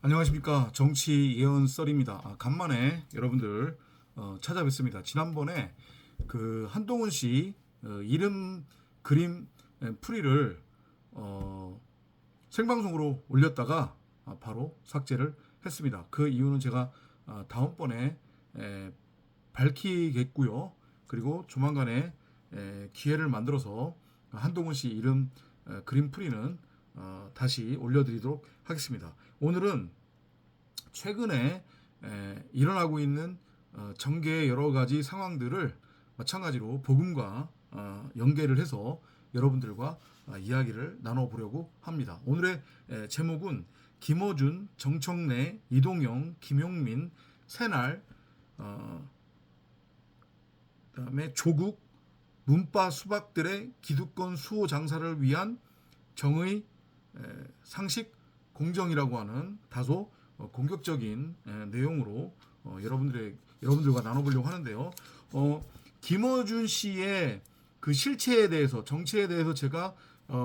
안녕하십니까. 정치 예언 썰입니다. 간만에 여러분들 찾아뵙습니다. 지난번에 그 한동훈 씨 이름 그림 풀이를 생방송으로 올렸다가 바로 삭제를 했습니다. 그 이유는 제가 다음번에 밝히겠고요. 그리고 조만간에 기회를 만들어서 한동훈 씨 이름 그림 풀이는 다시 올려드리도록 하겠습니다. 오늘은 최근에 일어나고 있는 정계의 여러 가지 상황들을 마찬가지로 복음과 연계를 해서 여러분들과 이야기를 나눠보려고 합니다. 오늘의 제목은 김어준, 정청래, 이동영, 김용민, 새날, 그다음에 조국, 문파 수박들의 기득권 수호 장사를 위한 정의, 상식, 공정이라고 하는 다소 공격적인 내용으로 여러분들과 나눠보려고 하는데요. 김어준 씨의 그 실체에 대해서, 정체에 대해서 제가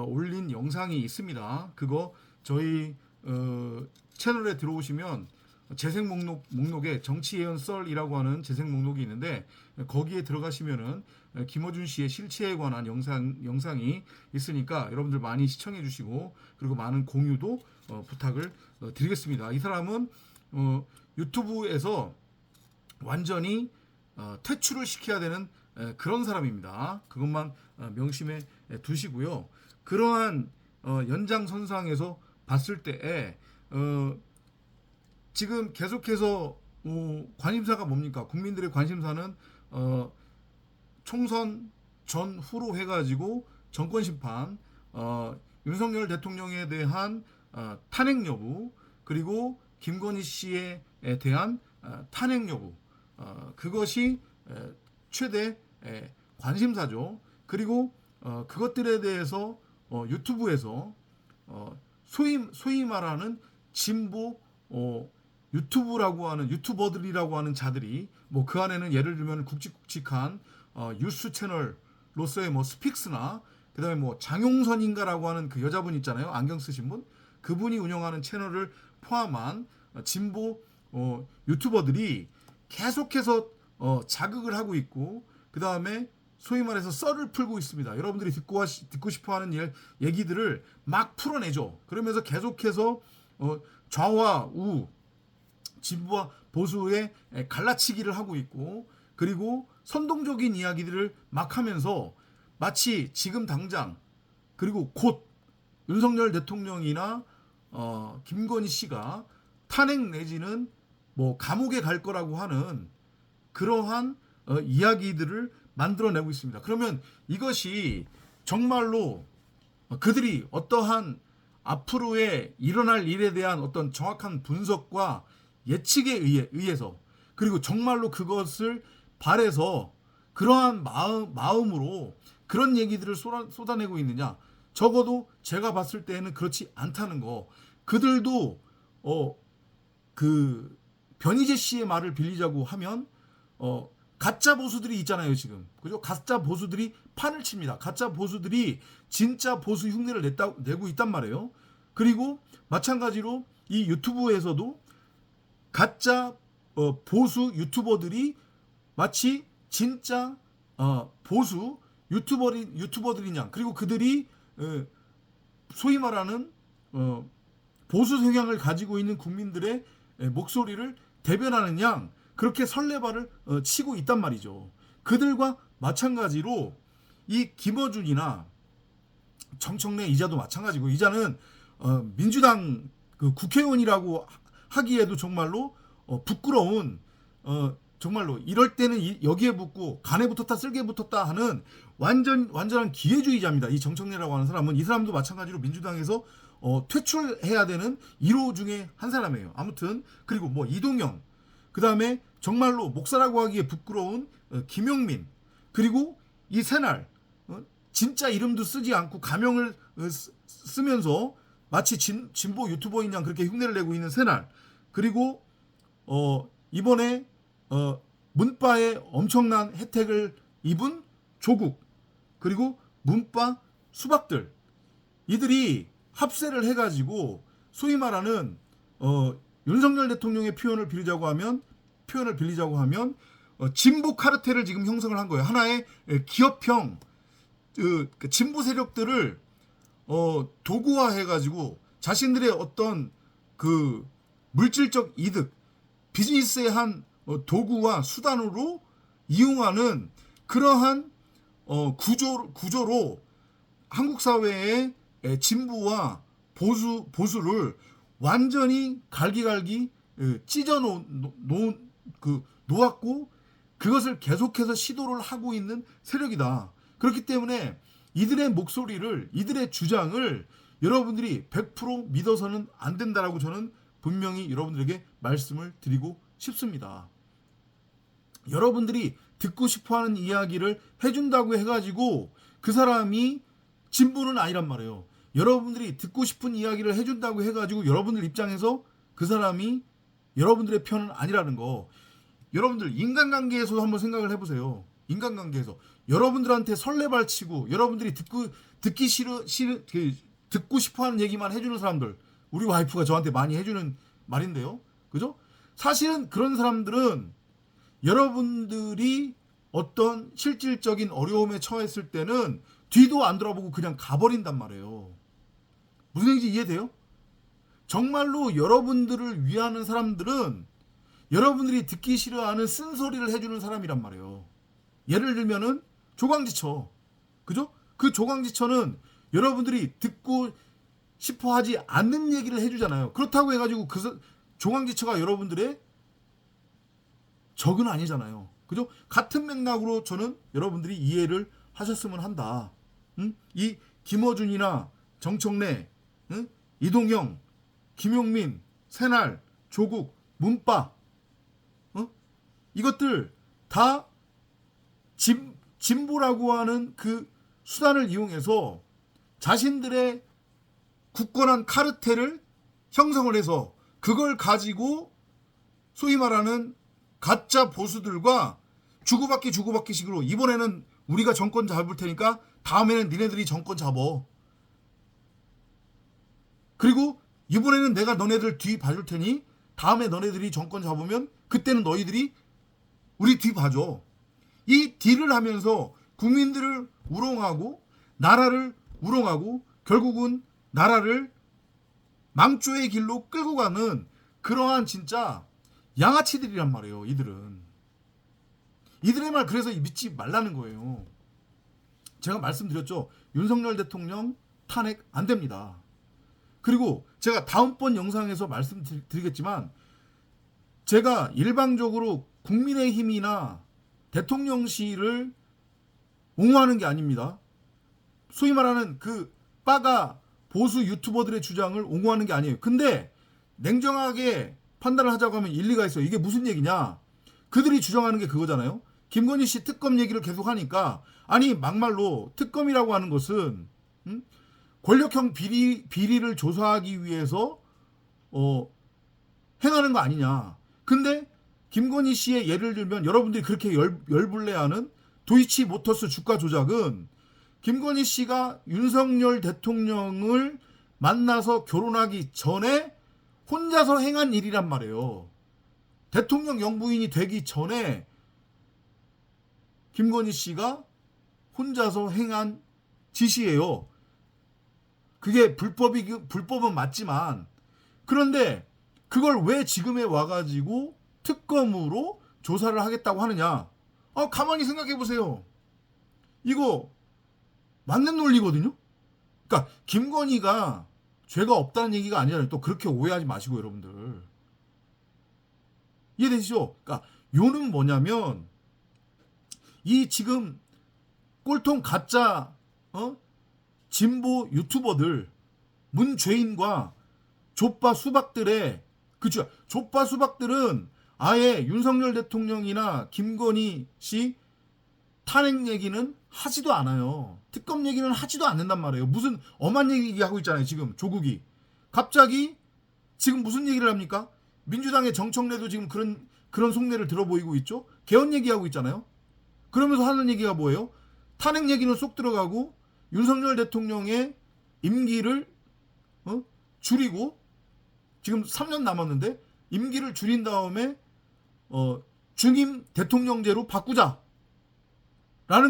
올린 영상이 있습니다. 그거 저희 채널에 들어오시면 재생 목록에 정치 예언 썰이라고 하는 재생 목록이 있는데, 거기에 들어가시면은 김어준 씨의 실체에 관한 영상이 있으니까 여러분들 많이 시청해 주시고, 그리고 많은 공유도 부탁을 드리겠습니다. 이 사람은 유튜브에서 완전히 퇴출을 시켜야 되는 그런 사람입니다. 그것만 명심해 두시고요. 그러한 연장선상에서 봤을 때에 지금 계속해서 관심사가 뭡니까? 국민들의 관심사는 총선 전후로 해가지고 정권 심판, 윤석열 대통령에 대한 탄핵 여부, 그리고 김건희 씨에 대한 탄핵 여부, 그것이 최대 관심사죠. 그리고 그것들에 대해서 유튜브에서 소위 말하는 진보 유튜브라고 하는 유튜버들이라고 하는 자들이, 뭐 그 안에는 예를 들면 굵직굵직한 뉴스 채널로서의 뭐 스픽스나, 그다음에 뭐 장용선인가라고 하는 그 여자분 있잖아요, 안경 쓰신 분, 그분이 운영하는 채널을 포함한 진보 유튜버들이 계속해서 자극을 하고 있고, 그 다음에 소위 말해서 썰을 풀고 있습니다. 여러분들이 듣고 싶어하는 얘기들을 막 풀어내죠. 그러면서 계속해서 좌와 우, 진보와 보수의 갈라치기를 하고 있고, 그리고 선동적인 이야기들을 막 하면서 마치 지금 당장, 그리고 곧 윤석열 대통령이나 김건희 씨가 탄핵 내지는 뭐 감옥에 갈 거라고 하는 그러한 이야기들을 만들어내고 있습니다. 그러면 이것이 정말로 그들이 어떠한 앞으로의 일어날 일에 대한 어떤 정확한 분석과 예측에 의해서, 그리고 정말로 그것을 바래서 그러한 마음으로 그런 얘기들을 쏟아내고 있느냐? 적어도 제가 봤을 때는 그렇지 않다는 거. 그들도 그 변희재 씨의 말을 빌리자고 하면 가짜 보수들이 있잖아요, 지금. 그죠? 가짜 보수들이 판을 칩니다. 가짜 보수들이 진짜 보수 흉내를 내고 있단 말이에요. 그리고 마찬가지로 이 유튜브에서도 가짜 보수 유튜버들이 마치 진짜 보수 유튜버들이냐, 그리고 그들이 소위 말하는 보수 성향을 가지고 있는 국민들의 목소리를 대변하는 양, 그렇게 설레발을 치고 있단 말이죠. 그들과 마찬가지로 이 김어준이나 정청래 이자도 마찬가지고, 이자는 민주당 그 국회의원이라고 하기에도 정말로 부끄러운, 정말로 이럴 때는 여기에 붙고 간에 붙었다 쓸개 붙었다 하는 완전한 기회주의자입니다. 이 정청래라고 하는 사람은, 이 사람도 마찬가지로 민주당에서 퇴출해야 되는 1호 중에 한 사람이에요. 아무튼, 그리고 뭐 이동영, 그 다음에 정말로 목사라고 하기에 부끄러운 김용민, 그리고 이 새날, 진짜 이름도 쓰지 않고 가명을 쓰면서 마치 진보 유튜버인 양 그렇게 흉내를 내고 있는 새날, 그리고 이번에 문바에 엄청난 혜택을 입은 조국, 그리고 문바 수박들, 이들이 합세를 해가지고 소위 말하는 윤석열 대통령의 표현을 빌리자고 하면 진보 카르텔을 지금 형성을 한 거예요. 하나의 기업형 그 진보 세력들을 도구화해가지고 자신들의 어떤 그 물질적 이득, 비즈니스의 한 도구와 수단으로 이용하는 그러한 구조로 한국 사회의 진보와 보수를 완전히 갈기갈기 찢어 놓았고 그것을 계속해서 시도를 하고 있는 세력이다. 그렇기 때문에 이들의 목소리를, 이들의 주장을 여러분들이 100% 믿어서는 안 된다라고 저는 분명히 여러분들에게 말씀을 드리고 싶습니다. 여러분들이 듣고 싶어하는 이야기를 해준다고 해가지고 그 사람이 진보는 아니란 말이에요. 여러분들이 듣고 싶은 이야기를 해준다고 해가지고 여러분들 입장에서 그 사람이 여러분들의 편은 아니라는 거. 여러분들 인간관계에서도 한번 생각을 해보세요. 인간관계에서 여러분들한테 설레발치고 여러분들이 듣고 싶어하는 얘기만 해주는 사람들, 우리 와이프가 저한테 많이 해주는 말인데요. 그죠? 사실은 그런 사람들은 여러분들이 어떤 실질적인 어려움에 처했을 때는 뒤도 안 돌아보고 그냥 가버린단 말이에요. 무슨 얘기인지 이해돼요? 정말로 여러분들을 위하는 사람들은 여러분들이 듣기 싫어하는 쓴소리를 해주는 사람이란 말이에요. 예를 들면은 조광지처. 그죠? 그 조광지처는 여러분들이 듣고 싶어 하지 않는 얘기를 해주잖아요. 그렇다고 해가지고 조광지처가 여러분들의 적은 아니잖아요. 그죠? 같은 맥락으로 저는 여러분들이 이해를 하셨으면 한다. 이 김어준이나 정청래, 이동영, 김용민, 새날, 조국, 문빠, 이것들 다 진보라고 하는 그 수단을 이용해서 자신들의 굳건한 카르텔을 형성을 해서 그걸 가지고 소위 말하는 가짜 보수들과 주고받기식으로 이번에는 우리가 정권 잡을 테니까 다음에는 니네들이 정권 잡어. 그리고 이번에는 내가 너네들 뒤 봐줄 테니 다음에 너네들이 정권 잡으면 그때는 너희들이 우리 뒤 봐줘. 이 딜을 하면서 국민들을 우롱하고 나라를 우롱하고 결국은 나라를 망조의 길로 끌고 가는 그러한 진짜 양아치들이란 말이에요. 이들의 말 그래서 믿지 말라는 거예요. 제가 말씀드렸죠. 윤석열 대통령 탄핵 안 됩니다. 그리고 제가 다음번 영상에서 말씀드리겠지만 제가 일방적으로 국민의힘이나 대통령실을 옹호하는 게 아닙니다. 소위 말하는 그 빠가 보수 유튜버들의 주장을 옹호하는 게 아니에요. 근데 냉정하게 판단을 하자고 하면 일리가 있어요. 이게 무슨 얘기냐? 그들이 주장하는 게 그거잖아요. 김건희 씨 특검 얘기를 계속 하니까 아니 막말로 특검이라고 하는 것은 권력형 비리를 조사하기 위해서 행하는 거 아니냐. 근데 김건희 씨의 예를 들면 여러분들이 그렇게 열불내하는 도이치모터스 주가 조작은 김건희 씨가 윤석열 대통령을 만나서 결혼하기 전에 혼자서 행한 일이란 말이에요. 대통령 영부인이 되기 전에 김건희 씨가 혼자서 행한 짓이에요. 그게 불법은 맞지만 그런데 그걸 왜 지금에 와가지고 특검으로 조사를 하겠다고 하느냐. 가만히 생각해 보세요. 이거 맞는 논리거든요. 그러니까 김건희가 죄가 없다는 얘기가 아니잖아요. 또 그렇게 오해하지 마시고 여러분들. 이해되시죠? 그러니까 요는 뭐냐면 이 지금 꼴통 가짜 진보 유튜버들 문죄인과 족바 수박들의 그죠? 족바 수박들은 아예 윤석열 대통령이나 김건희 씨 탄핵 얘기는 하지도 않아요. 특검 얘기는 하지도 않는단 말이에요. 무슨 엄한 얘기하고 있잖아요. 지금 조국이 갑자기 지금 무슨 얘기를 합니까? 민주당의 정청래도 지금 그런 속내를 들어 보이고 있죠. 개헌 얘기하고 있잖아요. 그러면서 하는 얘기가 뭐예요? 탄핵 얘기는 쏙 들어가고 윤석열 대통령의 임기를 줄이고 지금 3년 남았는데 임기를 줄인 다음에 중임 대통령제로 바꾸자라는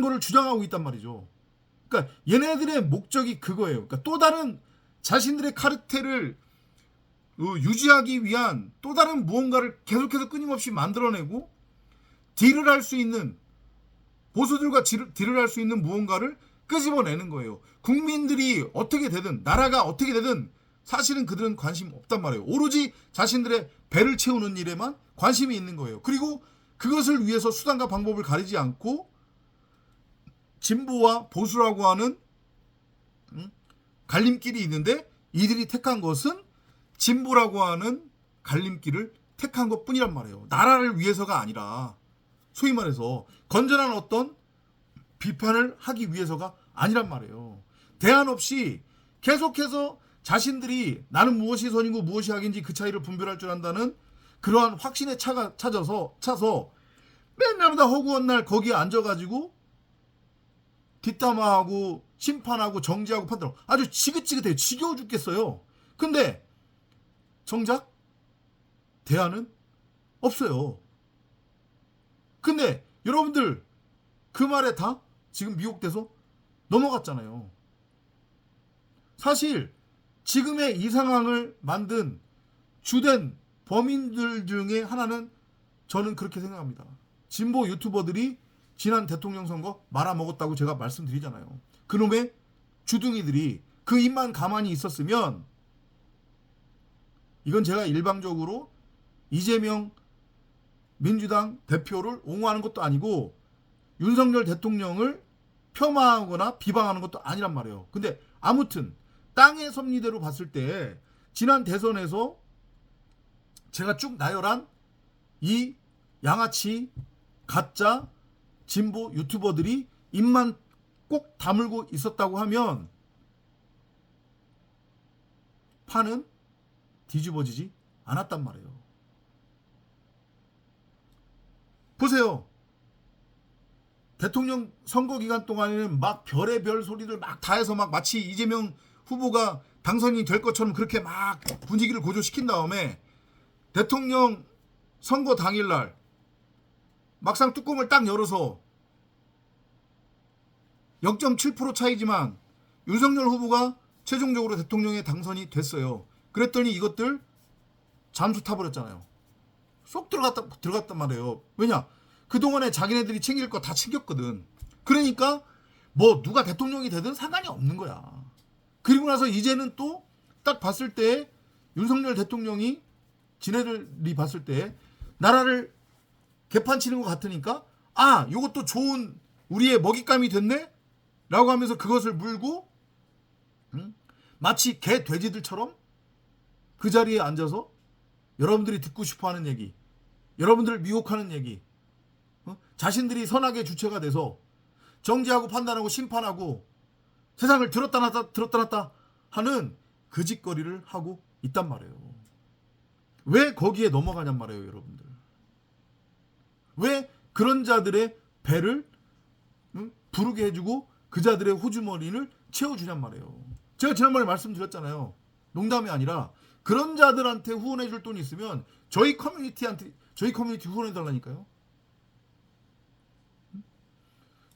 거를 주장하고 있단 말이죠. 그러니까 얘네들의 목적이 그거예요. 그러니까 또 다른 자신들의 카르텔을 유지하기 위한 또 다른 무언가를 계속해서 끊임없이 만들어내고 딜을 할 수 있는, 보수들과 딜을 할 수 있는 무언가를 끄집어내는 거예요. 국민들이 어떻게 되든 나라가 어떻게 되든 사실은 그들은 관심 없단 말이에요. 오로지 자신들의 배를 채우는 일에만 관심이 있는 거예요. 그리고 그것을 위해서 수단과 방법을 가리지 않고 진보와 보수라고 하는 갈림길이 있는데 이들이 택한 것은 진보라고 하는 갈림길을 택한 것뿐이란 말이에요. 나라를 위해서가 아니라, 소위 말해서 건전한 어떤 비판을 하기 위해서가 아니란 말이에요. 대안 없이 계속해서 자신들이 나는 무엇이 선이고 무엇이 악인지 그 차이를 분별할 줄 안다는 그러한 확신에 차서 맨날마다 허구한 날 거기에 앉아가지고 뒷담화하고 심판하고 정지하고 판단하고 아주 지긋지긋해요. 지겨워 죽겠어요. 근데 정작 대안은 없어요. 근데 여러분들 그 말에 다 지금 미혹돼서 넘어갔잖아요. 사실 지금의 이 상황을 만든 주된 범인들 중에 하나는 저는 그렇게 생각합니다. 진보 유튜버들이 지난 대통령 선거 말아먹었다고 제가 말씀드리잖아요. 그놈의 주둥이들이 그 입만 가만히 있었으면, 이건 제가 일방적으로 이재명 민주당 대표를 옹호하는 것도 아니고 윤석열 대통령을 폄하하거나 비방하는 것도 아니란 말이에요. 근데 아무튼 땅의 섭리대로 봤을 때 지난 대선에서 제가 쭉 나열한 이 양아치 가짜 진보 유튜버들이 입만 꼭 다물고 있었다고 하면 판은 뒤집어지지 않았단 말이에요. 보세요. 대통령 선거 기간 동안에는 막 별의별 소리들 막 다 해서 막 마치 이재명 후보가 당선이 될 것처럼 그렇게 막 분위기를 고조시킨 다음에 대통령 선거 당일날 막상 뚜껑을 딱 열어서 0.7% 차이지만 윤석열 후보가 최종적으로 대통령에 당선이 됐어요. 그랬더니 이것들 잠수 타버렸잖아요. 쏙 들어갔단 말이에요. 왜냐? 그동안에 자기네들이 챙길 거 다 챙겼거든. 그러니까 뭐 누가 대통령이 되든 상관이 없는 거야. 그리고 나서 이제는 또 딱 봤을 때 윤석열 대통령이 지네들이 봤을 때 나라를 개판치는 것 같으니까 아, 요것도 좋은 우리의 먹잇감이 됐네? 라고 하면서 그것을 물고 마치 개 돼지들처럼 그 자리에 앉아서 여러분들이 듣고 싶어하는 얘기, 여러분들을 미혹하는 얘기, 자신들이 선악의 주체가 돼서 정지하고 판단하고 심판하고 세상을 들었다 놨다 하는 그 짓거리를 하고 있단 말이에요. 왜 거기에 넘어가냔 말이에요, 여러분들. 왜 그런 자들의 배를 부르게 해주고 그 자들의 호주머니를 채워주냔 말이에요. 제가 지난번에 말씀드렸잖아요. 농담이 아니라 그런 자들한테 후원해줄 돈이 있으면 저희 커뮤니티 후원해달라니까요.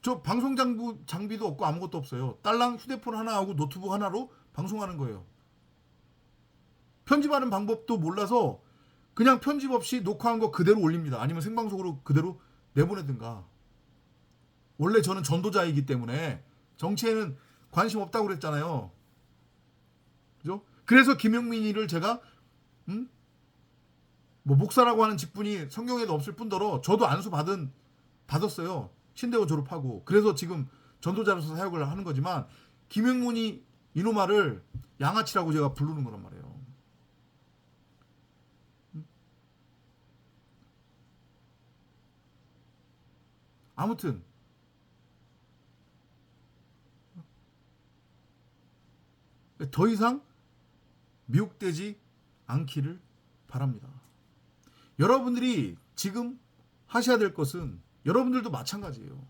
저 방송 장비도 없고 아무것도 없어요. 딸랑 휴대폰 하나하고 노트북 하나로 방송하는 거예요. 편집하는 방법도 몰라서 그냥 편집 없이 녹화한 거 그대로 올립니다. 아니면 생방송으로 그대로 내보내든가. 원래 저는 전도자이기 때문에 정치에는 관심 없다고 그랬잖아요. 그죠? 그래서 김용민이를 제가 뭐 목사라고 하는 직분이 성경에도 없을 뿐더러 저도 안수 받았어요. 신대원 졸업하고. 그래서 지금 전도자로서 사역을 하는 거지만 김용민이 이놈아를 양아치라고 제가 부르는 거란 말이에요. 아무튼 더 이상 미혹되지 않기를 바랍니다. 여러분들이 지금 하셔야 될 것은 여러분들도 마찬가지예요.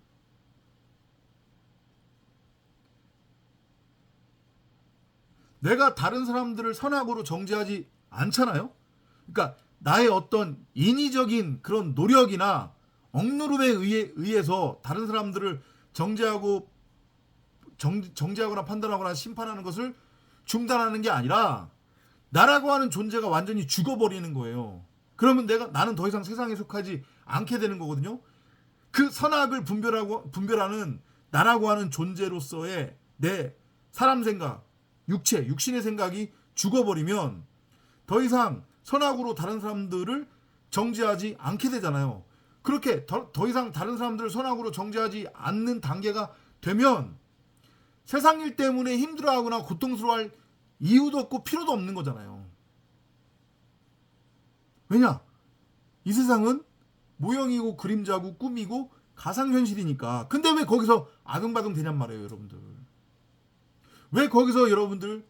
내가 다른 사람들을 선악으로 정죄하지 않잖아요. 그러니까 나의 어떤 인위적인 그런 노력이나 억누름에 의해서 다른 사람들을 정죄하거나 판단하거나 심판하는 것을 중단하는 게 아니라 나라고 하는 존재가 완전히 죽어버리는 거예요. 그러면 나는 더 이상 세상에 속하지 않게 되는 거거든요. 그 선악을 분별하는 나라고 하는 존재로서의 내 사람 생각, 육신의 생각이 죽어버리면 더 이상 선악으로 다른 사람들을 정죄하지 않게 되잖아요. 그렇게 더 이상 다른 사람들을 선악으로 정죄하지 않는 단계가 되면 세상 일 때문에 힘들어하거나 고통스러워할 이유도 없고 필요도 없는 거잖아요. 왜냐? 이 세상은 모형이고 그림자고 꿈이고 가상현실이니까. 근데 왜 거기서 아등바등 되냔 말이에요, 여러분들. 왜 거기서 여러분들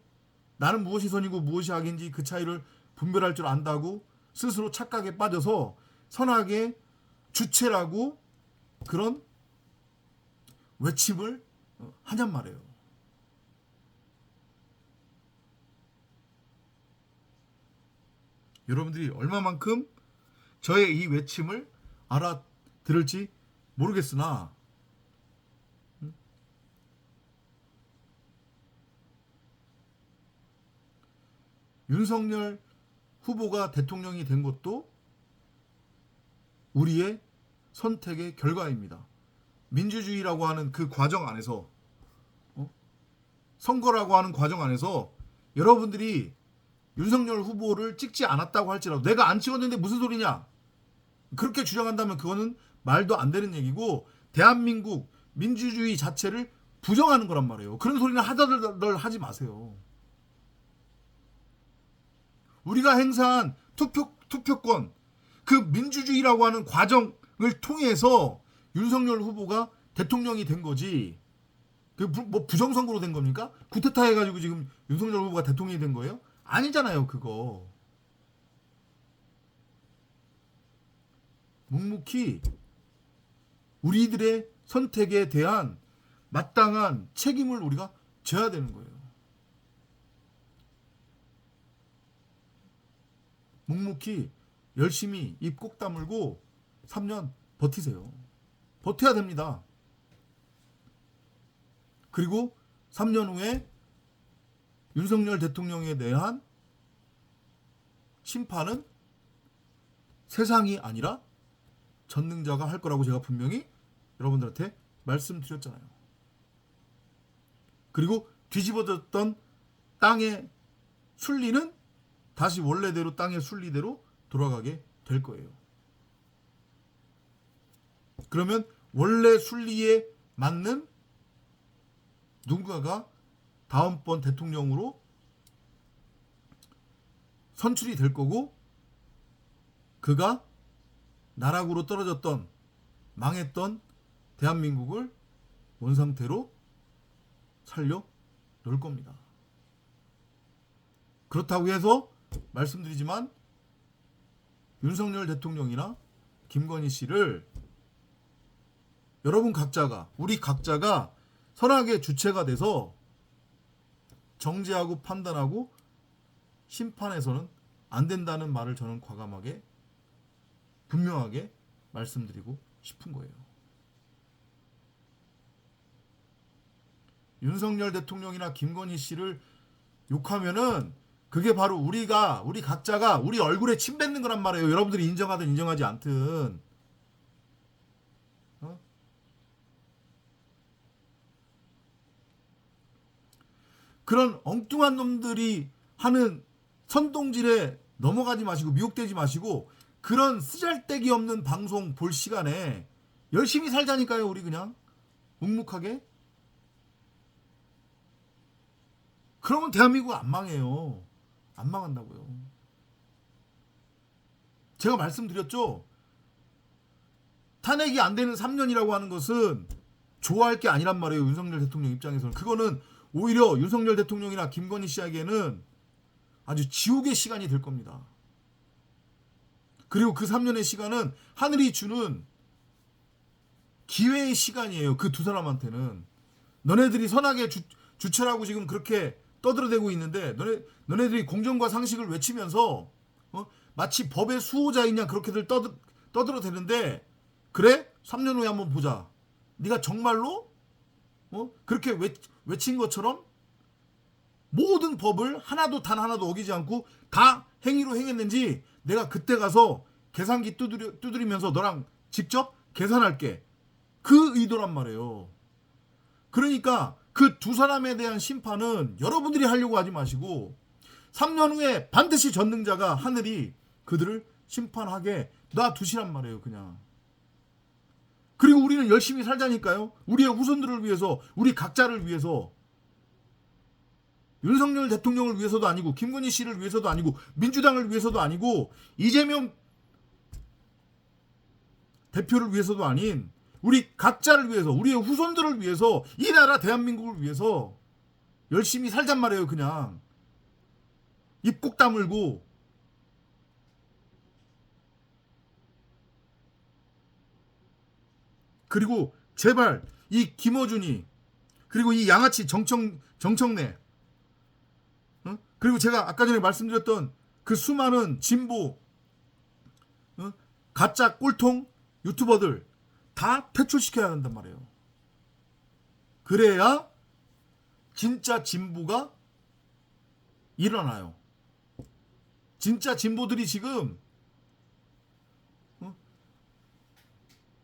나는 무엇이 선이고 무엇이 악인지 그 차이를 분별할 줄 안다고 스스로 착각에 빠져서 선악의 주체라고 그런 외침을 하냔 말이에요. 여러분들이 얼마만큼 저의 이 외침을 알아들을지 모르겠으나 윤석열 후보가 대통령이 된 것도 우리의 선택의 결과입니다. 민주주의라고 하는 그 과정 안에서 선거라고 하는 과정 안에서 여러분들이 윤석열 후보를 찍지 않았다고 할지라도 내가 안 찍었는데 무슨 소리냐 그렇게 주장한다면 그거는 말도 안 되는 얘기고 대한민국 민주주의 자체를 부정하는 거란 말이에요. 그런 소리는 하다들 하지 마세요. 우리가 행사한 투표권 그 민주주의라고 하는 과정을 통해서 윤석열 후보가 대통령이 된 거지. 그 뭐 부정선거로 된 겁니까? 쿠데타 해가지고 지금 윤석열 후보가 대통령이 된 거예요? 아니잖아요, 그거. 묵묵히 우리들의 선택에 대한 마땅한 책임을 우리가 져야 되는 거예요. 묵묵히 열심히 입 꼭 다물고 3년 버티세요. 버텨야 됩니다. 그리고 3년 후에 윤석열 대통령에 대한 심판은 세상이 아니라 전능자가 할 거라고 제가 분명히 여러분들한테 말씀드렸잖아요. 그리고 뒤집어졌던 땅의 순리는 다시 원래대로 땅의 순리대로 돌아가게 될 거예요. 그러면 원래 순리에 맞는 누군가가 다음번 대통령으로 선출이 될 거고 그가 나락으로 떨어졌던 망했던 대한민국을 원상태로 살려 놓을 겁니다. 그렇다고 해서 말씀드리지만 윤석열 대통령이나 김건희 씨를 여러분 각자가 우리 각자가 선악의 주체가 돼서 정죄하고 판단하고 심판해서는 안 된다는 말을 저는 과감하게 분명하게 말씀드리고 싶은 거예요. 윤석열 대통령이나 김건희 씨를 욕하면은 그게 바로 우리 각자가 우리 얼굴에 침 뱉는 거란 말이에요. 여러분들이 인정하든 인정하지 않든. 그런 엉뚱한 놈들이 하는 선동질에 넘어가지 마시고 미혹되지 마시고 그런 쓰잘데기 없는 방송 볼 시간에 열심히 살자니까요. 우리 그냥 묵묵하게. 그러면 대한민국 안 망해요. 안 망한다고요. 제가 말씀드렸죠. 탄핵이 안 되는 3년이라고 하는 것은 좋아할 게 아니란 말이에요. 윤석열 대통령 입장에서는. 그거는 오히려 윤석열 대통령이나 김건희 씨에게는 아주 지옥의 시간이 될 겁니다. 그리고 그 3년의 시간은 하늘이 주는 기회의 시간이에요. 그 두 사람한테는. 너네들이 선악의 주체라고 지금 그렇게 떠들어대고 있는데 너네들이 공정과 상식을 외치면서 마치 법의 수호자인 양 그렇게들 떠들어대는데 그래? 3년 후에 한번 보자. 네가 정말로 그렇게 외친 것처럼 모든 법을 단 하나도 어기지 않고 다 행위로 행했는지 내가 그때 가서 계산기 두드리면서 너랑 직접 계산할게. 그 의도란 말이에요. 그러니까 그 두 사람에 대한 심판은 여러분들이 하려고 하지 마시고 3년 후에 반드시 전능자가 하늘이 그들을 심판하게 놔두시란 말이에요. 그냥. 그리고 우리는 열심히 살자니까요. 우리의 후손들을 위해서, 우리 각자를 위해서, 윤석열 대통령을 위해서도 아니고 김건희 씨를 위해서도 아니고 민주당을 위해서도 아니고 이재명 대표를 위해서도 아닌 우리 각자를 위해서, 우리의 후손들을 위해서, 이 나라 대한민국을 위해서 열심히 살잔 말이에요. 그냥 입 꼭 다물고. 그리고 제발 이 김어준이, 그리고 이 양아치 정청래, 그리고 제가 아까 전에 말씀드렸던 그 수많은 진보 가짜 꼴통 유튜버들 다 퇴출시켜야 한단 말이에요. 그래야 진짜 진보가 일어나요. 진짜 진보들이 지금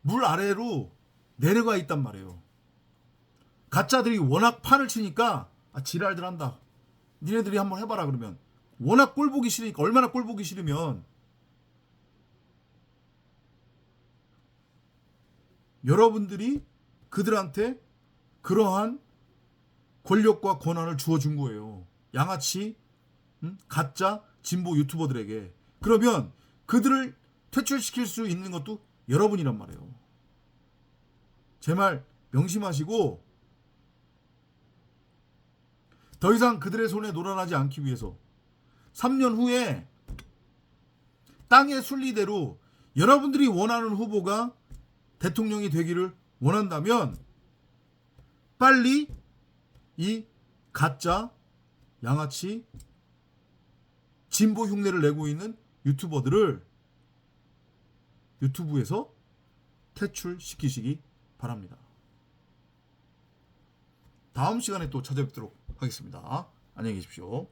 물 아래로 내려가 있단 말이에요. 가짜들이 워낙 판을 치니까 지랄들 한다. 니네들이 한번 해봐라 그러면. 워낙 꼴 보기 싫으니까. 얼마나 꼴 보기 싫으면 여러분들이 그들한테 그러한 권력과 권한을 주어준 거예요. 양아치 가짜 진보 유튜버들에게. 그러면 그들을 퇴출시킬 수 있는 것도 여러분이란 말이에요. 제 말 명심하시고 더 이상 그들의 손에 놀아나지 않기 위해서 3년 후에 땅의 순리대로 여러분들이 원하는 후보가 대통령이 되기를 원한다면 빨리 이 가짜 양아치 진보 흉내를 내고 있는 유튜버들을 유튜브에서 퇴출시키시기 바랍니다. 다음 시간에 또 찾아뵙도록 하겠습니다. 안녕히 계십시오.